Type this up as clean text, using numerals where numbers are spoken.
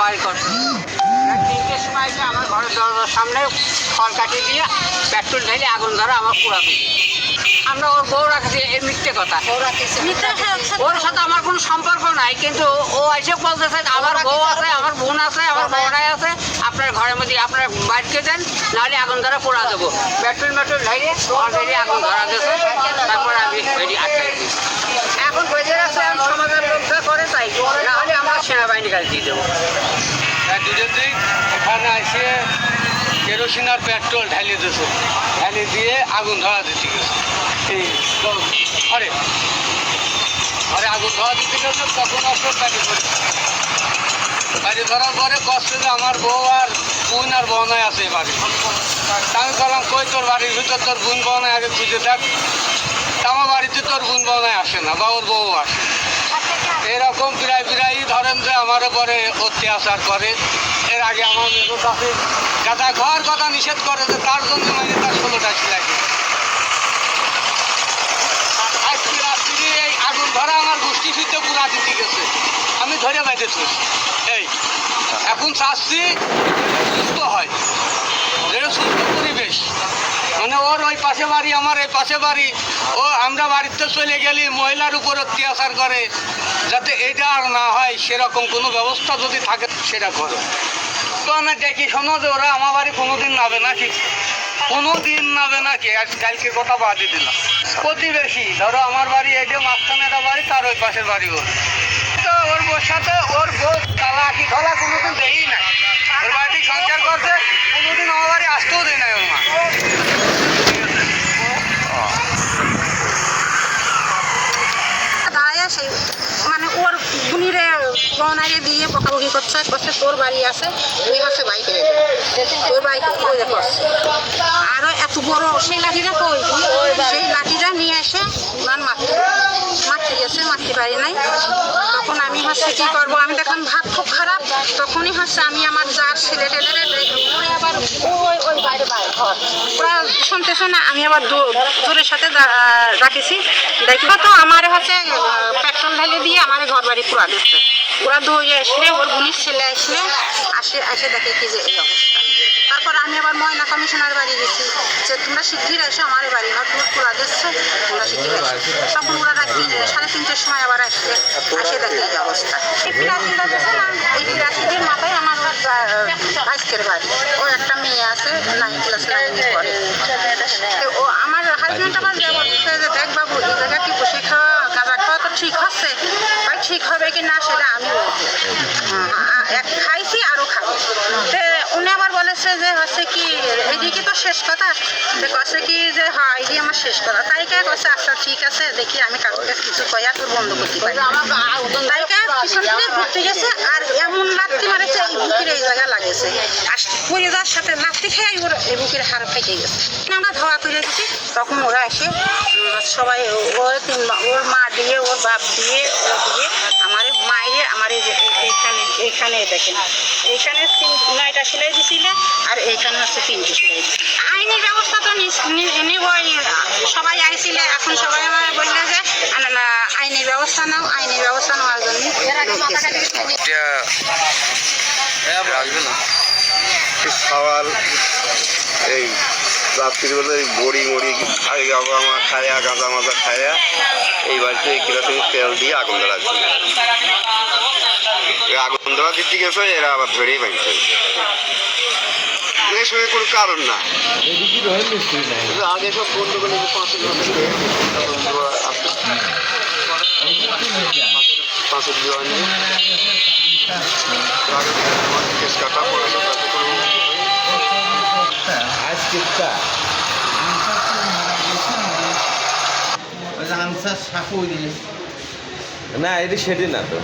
বাড়ি করছে। 3টের সময় এসে আমার ঘরের দরজার সামনে ফল কাটিয়ে দিয়ে পেট্রোল ঢেলে আগুন ধরা আমার পুরাতে। আমরা ওর বউ রাখছি, এর মিথ্যে কথা। ওর সাথে আমার কোনো সম্পর্ক নাই, কিন্তু ও এসে বলতেছে আমার বউ আছে, আমার বোন আছে, আমার বউরাই আছে, আপনার ঘরের মধ্যে আপনার বাড়িতে দেন, নাহলে আগুন ধরা পোড়া দেবো। পেট্রোল ঢেলে অলরেডি আগুন ধরা দিয়েছে। তারপরে আমি আটকাই দিই। এখন বেঁচে রাখছে, আমি সমাজের লোকটা করে তাই, নাহলে আমরা সেনাবাহিনীর কাছে দিয়ে দেবো। দুজন দিক এখানে এসে কেরোসিন আর পেট্রোল ঢালিয়ে দিয়েছে, ঢালিয়ে দিয়ে আগুন ধরা দিতে গেছে। এই ঘরে ঘরে আগুন ধরা দিতে গেছে, তখন অবসর বাড়ি ধরে বাড়ি ধরার পরে কষ্ট যে আমার বউ আর বোন আর বোনাই আছে এই বাড়ি। আমি বললাম কই তোর বাড়ির ভিতর তোর বোন বোনাই আগে খুঁজে দেখ। আমার বাড়িতে তোর বোন বোনাই আসে না বা ওর বউ আসে। এরকম প্রায় ধরেন যে আমার পরে অত্যাচার করে। এর আগে আমার কাছে গাদা ঘর কথা নিষেধ করে যে তার জন্য মানে তার 16টা লাগে। আজকে রাত্রি এই আগুন ধরা আমার গোষ্ঠী শুদ্ধ পুরা দিতে গেছে, আমি ধরে বাইতেছি। এই এখন চাচ্ছি সুস্থ হয়, যেটা সুস্থ পরিবেশ, মানে ওর ওই পাশে বাড়ি আমার এই পাশে বাড়ি, ও আমরা বাড়িতে চলে গেলি মহিলার উপর অত্যাচার করে, যাতে এটা আর না হয় সেরকম কোনো ব্যবস্থা যদি থাকে সেটা করে। তো আমি দেখি শোনো যে ওরা আমার বাড়ি কোনোদিন নাবে নাকি, কোনোদিন নাবে নাকি। আজ কালকে কথা বাদে দিলাম। প্রতিবেশী ধরো আমার বাড়ি এই যে মাঝখানে একটা বাড়ি, তার ওই পাশের বাড়ি ওর। তো ওর বউর সাথে ওর বউ তালাকি ধলা কোনোদিন দেই না, ওর বাড়িতে সংসার করছে, কোনোদিন আমার বাড়ি আসতেও দেয় না ওর মা। মানে ওর বুনিরে গহনারে দিয়ে বকাবকি করছে, করছে তোর বাড়ি আছে, ওই হচ্ছে বাইকে তোর বাইকে করছে। আরো এত বড় সেই লাঠিটা কই, সেই লাঠিটা নিয়ে এসে মারতে গেছে, মারতে পারি নাই। তখন আমি হচ্ছে কি করবো, আমি দেখলাম ভাত খুব খারাপ, তখনই হচ্ছে আমি আমার যার ছেলে টেলে আবার ওই বাইরে ঘর ওরা শুনতেছে না, আমি আবার জোরের সাথে রাখেছি। দেখি তো আমার হচ্ছে পেট্রোল ঢালে দিয়ে আমার ঘর বাড়ি পুরা দিচ্ছে। ওরা দৌড়ে আসলে ওর পুলিশ ছেলে আসে দেখে কি যে এই অবস্থা। তারপর আমি আবার ময়না কমিশনার বাড়ি গেছি যে তোমরা শিগগির এসে আমার বাড়ি ঘর পুরা দিচ্ছে, তোমরা শিগগির এসে। তখন ওরা রাখি 3:30-র সময় আবার আসে দেখে এই অবস্থা। এই পিরাসিটা দেখে না, এই পিরাসিদের মাথায় আমার ভাইস্কের বাড়ি, ও একটা মেয়ে আছে 9 ক্লাস 9 পড়ে। ও আমার হাজব্যান্ড আবার বলছে যে দেখ বাবু এই জায়গা কি বসে খাওয়া গাঁজা খাওয়া তো ঠিক হচ্ছে, ভাই ঠিক হবে কি না সেটা আমি খাইছি আরও খাবো। উনি আবার বলেছে যে হচ্ছে কি এইদিকে তো শেষ কথা, কছে কি যে হ্যাঁ এই আমার শেষ কথা। তাইকে কছে আচ্ছা ঠিক আছে দেখি আমি কাউকে কিছু কয়া তোর বন্ধ করতে পারি। তাইকে পিছন থেকে ঘুরতে গেছে আর এমন লাত্তি মারেছে এই বুকের এই জায়গা লাগেছে, আর পরে যাওয়ার সাথে লাত্তি খেয়ে ওর এই বুকের হাড় ফেটে গেছে। আমরা ধাওয়া তুলে দিচ্ছি, তখন ওরা এসে সবাই ওর মা দিয়ে ওর বাপ দিয়ে ওরা দিয়ে আমার মায়ের আমার এইখানে দেখেন এইখানে 9টা সেলাই দিছিল আর এইখানে হচ্ছে 3টে সেলাই দিছিল। আইনের ব্যবস্থা তো নিবই, সবাই আইছিল। এখন সবাই আমার বললে যে আইনের ব্যবস্থা নাও, আইনের ব্যবস্থা নেওয়ার জন্য সওয়াল এই রাত্রিবেলা বড়ি আমার খায়া গাঁজা মাজা খায়া এই বাড়িতে কিরকম তেল দিয়ে আগুন ধরা দিচ্ছে। আগুন ধরা দিতে গেছে, এরা আবার ধরেই পাইছে। এর সঙ্গে কোনো কারণ না, আগে সব বন্ধুগুলো 5 কাটা পড়ে না, এটা সেটি না তো।